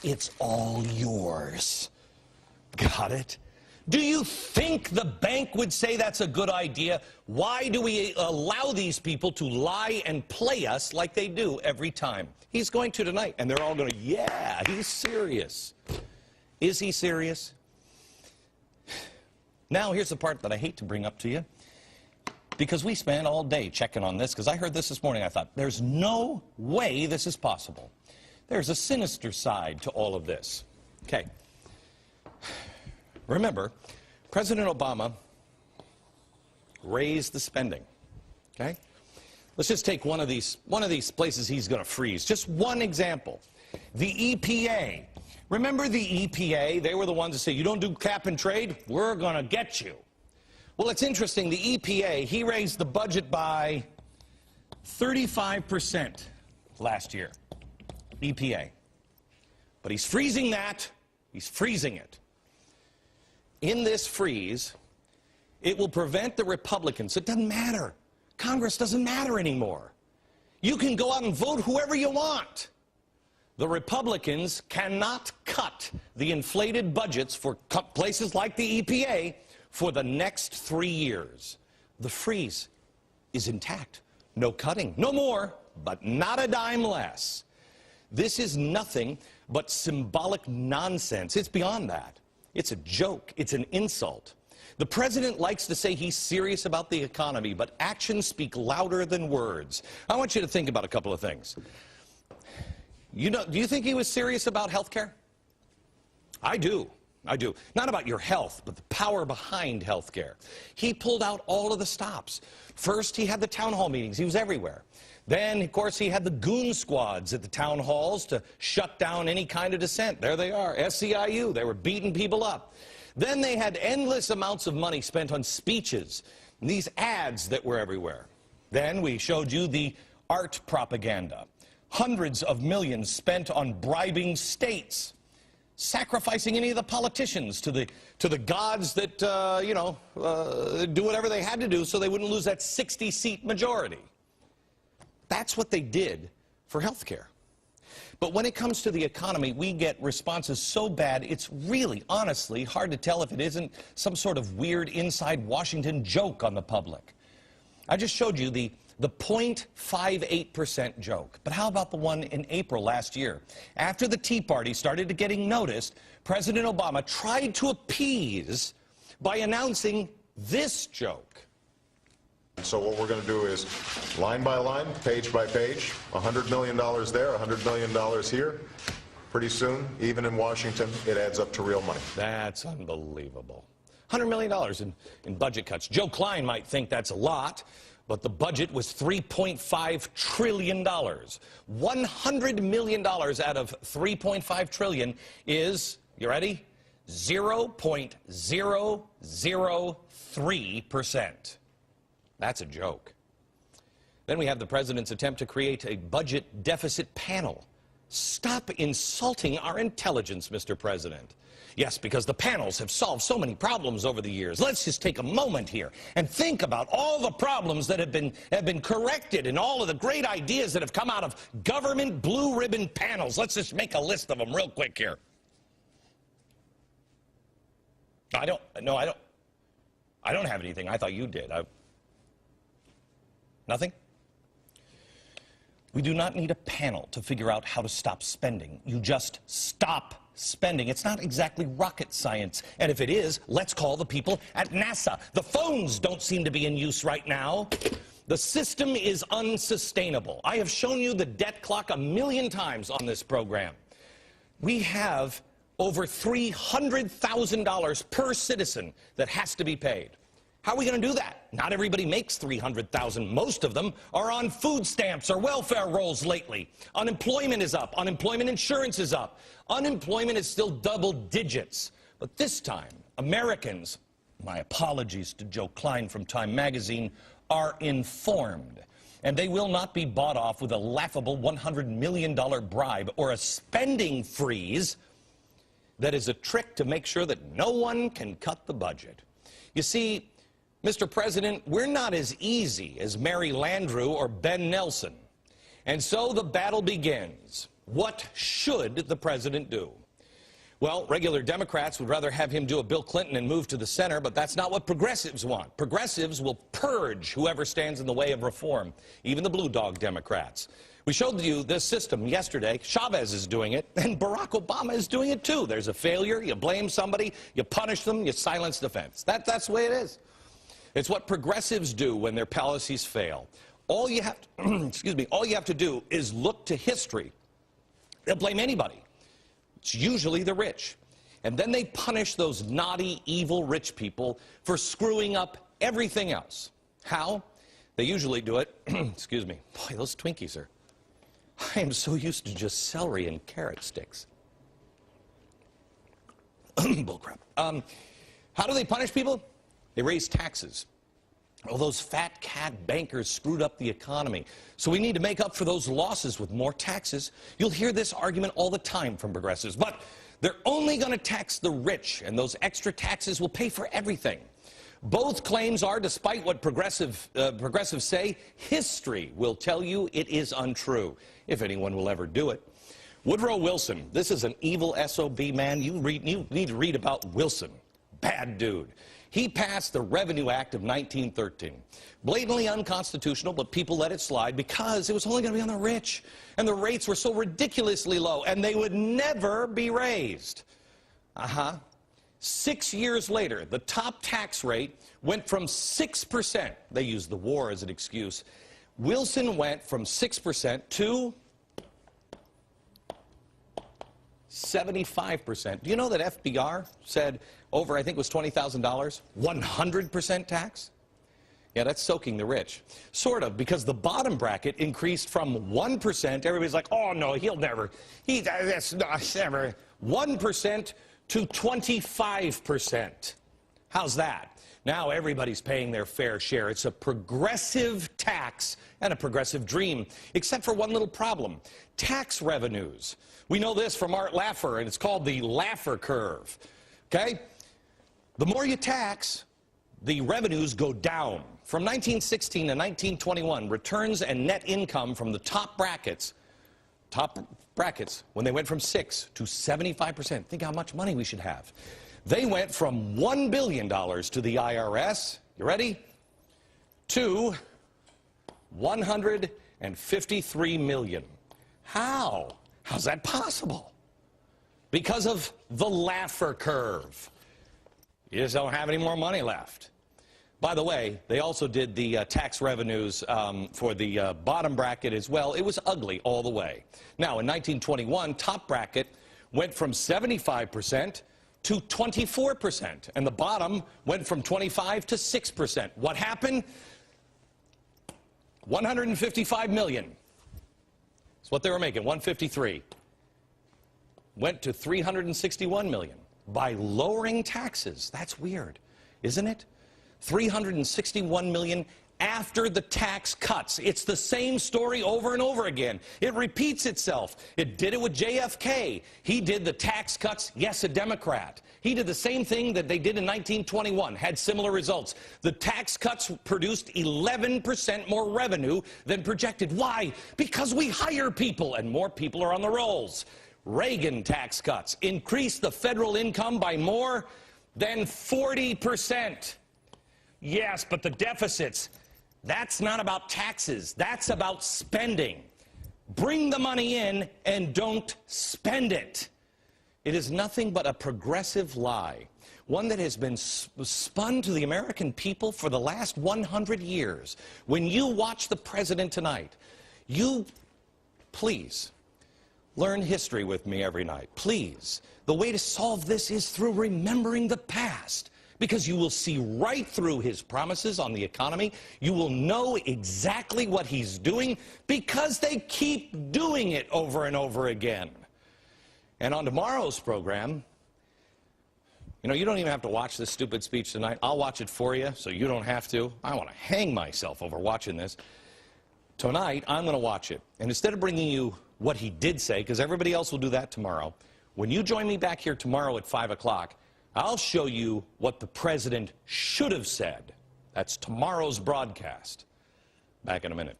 It's all yours. Got it? Do you think the bank would say that's a good idea? Why do we allow these people to lie and play us like they do every time? He's going to tonight, and they're all going to, yeah, he's serious. Is he serious? Now, here's the part that I hate to bring up to you, because we spent all day checking on this, because I heard this morning. I thought, there's no way this is possible. There's a sinister side to all of this. Okay. Remember, President Obama raised the spending, okay? Let's just take one of these places he's going to freeze. Just one example. The EPA. Remember the EPA? They were the ones that say, you don't do cap and trade, we're going to get you. Well, it's interesting. The EPA, he raised the budget by 35% last year. EPA. But he's freezing that. He's freezing it. In this freeze, it will prevent the Republicans. It doesn't matter. Congress doesn't matter anymore. You can go out and vote whoever you want. The Republicans cannot cut the inflated budgets for places like the EPA for the next 3 years. The freeze is intact. No cutting. No more, but not a dime less. This is nothing but symbolic nonsense. It's beyond that. It's a joke. It's an insult. The president likes to say he's serious about the economy, but actions speak louder than words. I want you to think about a couple of things. Do you think he was serious about health care? I do. I do. Not about your health, but the power behind health care. He pulled out all of the stops. First, he had the town hall meetings. He was everywhere. Then, of course, he had the goon squads at the town halls to shut down any kind of dissent. There they are, SEIU. They were beating people up. Then they had endless amounts of money spent on speeches, and these ads that were everywhere. Then we showed you the art propaganda. Hundreds of millions spent on bribing states, sacrificing any of the politicians to the gods that, do whatever they had to do so they wouldn't lose that 60-seat majority. That's what they did for health care. But when it comes to the economy, we get responses so bad, it's really, honestly, hard to tell if it isn't some sort of weird inside Washington joke on the public. I just showed you the 0.58% joke. But how about the one in April last year? After the Tea Party started getting noticed, President Obama tried to appease by announcing this joke. So what we're going to do is line by line, page by page, $100 million there, $100 million here. Pretty soon, even in Washington, it adds up to real money. That's unbelievable. $100 million in budget cuts. Joe Klein might think that's a lot, but the budget was $3.5 trillion. $100 million out of $3.5 trillion is, you ready? 0.003%. That's a joke. Then we have the president's attempt to create a budget deficit panel. Stop insulting our intelligence, Mr. President. Yes, because the panels have solved so many problems over the years. Let's just take a moment here and think about all the problems that have been corrected and all of the great ideas that have come out of government blue ribbon panels. Let's just make a list of them real quick here. I don't have anything. I thought you did. Nothing? We do not need a panel to figure out how to stop spending. You just stop spending. It's not exactly rocket science. And if it is, let's call the people at NASA. The phones don't seem to be in use right now. The system is unsustainable. I have shown you the debt clock 1,000,000 times on this program. We have over $300,000 per citizen that has to be paid. How are we going to do that? Not everybody makes $300,000. Most of them are on food stamps or welfare rolls lately. Unemployment is up. Unemployment insurance is up. Unemployment is still double digits. But this time, Americans, my apologies to Joe Klein from Time Magazine, are informed. And they will not be bought off with a laughable $100 million bribe or a spending freeze that is a trick to make sure that no one can cut the budget. You see, Mr. President, we're not as easy as Mary Landrieu or Ben Nelson. And so the battle begins. What should the president do? Well, regular Democrats would rather have him do a Bill Clinton and move to the center, but that's not what progressives want. Progressives will purge whoever stands in the way of reform, even the blue dog Democrats. We showed you this system yesterday. Chavez is doing it, and Barack Obama is doing it too. There's a failure, you blame somebody, you punish them, you silence defense. That's the way it is. It's what progressives do when their policies fail. All you have to, excuse me, all you have to do is look to history. They'll blame anybody. It's usually the rich. And then they punish those naughty, evil rich people for screwing up everything else. How? They usually do it, excuse me, boy, those Twinkies are, I am so used to just celery and carrot sticks. Bullcrap. How do they punish people? They raise taxes. Well, those fat cat bankers screwed up the economy. So we need to make up for those losses with more taxes. You'll hear this argument all the time from progressives. But they're only going to tax the rich, and those extra taxes will pay for everything. Both claims are, despite what progressives say, history will tell you it is untrue, if anyone will ever do it. Woodrow Wilson, this is an evil SOB, man. You need to read about Wilson. Bad dude. He passed the Revenue Act of 1913. Blatantly unconstitutional, but people let it slide because it was only going to be on the rich. And the rates were so ridiculously low, and they would never be raised. 6 years later, the top tax rate went from 6%. They used the war as an excuse. Wilson went from 6% to 75%. Do you know that FBR said over, I think it was $20,000, 100% tax? Yeah, that's soaking the rich. Sort of, because the bottom bracket increased from 1%. Everybody's like, oh, no, he'll never. That's never. 1% to 25%. How's that? Now everybody's paying their fair share. It's a progressive tax and a progressive dream, except for one little problem. Tax revenues. We know this from Art Laffer, and it's called the Laffer curve. Okay? The more you tax, the revenues go down. From 1916 to 1921, returns and net income from the top brackets, when they went from 6 to 75%, think how much money we should have. They went from $1 billion to the IRS, you ready, to $153 million. How? How's that possible? Because of the Laffer curve. You just don't have any more money left. By the way, they also did the tax revenues for the bottom bracket as well. It was ugly all the way. Now, in 1921, top bracket went from 75% to 24%, and the bottom went from 25 to 6%. What happened? $155 million. That's what they were making, 153. Went to $361 million by lowering taxes. That's weird, isn't it? $361 million after the tax cuts. It's the same story over and over again. It repeats itself. It did it with JFK. He did the tax cuts, yes, a Democrat. He did the same thing that they did in 1921, had similar results. The tax cuts produced 11% more revenue than projected. Why? Because we hire people, and more people are on the rolls. Reagan tax cuts increased the federal income by more than 40%. Yes, but the deficits, that's not about taxes. That's about spending. Bring the money in and don't spend it. It is nothing but a progressive lie, one that has been spun to the American people for the last 100 years. When you watch the president tonight, you, please, learn history with me every night. Please. The way to solve this is through remembering the past, because you will see right through his promises on the economy. You will know exactly what he's doing because they keep doing it over and over again. And on tomorrow's program, you know, you don't even have to watch this stupid speech tonight. I'll watch it for you so you don't have to. I want to hang myself over watching this. Tonight, I'm going to watch it. And instead of bringing you what he did say, because everybody else will do that tomorrow, when you join me back here tomorrow at 5 o'clock, I'll show you what the president should have said. That's tomorrow's broadcast. Back in a minute.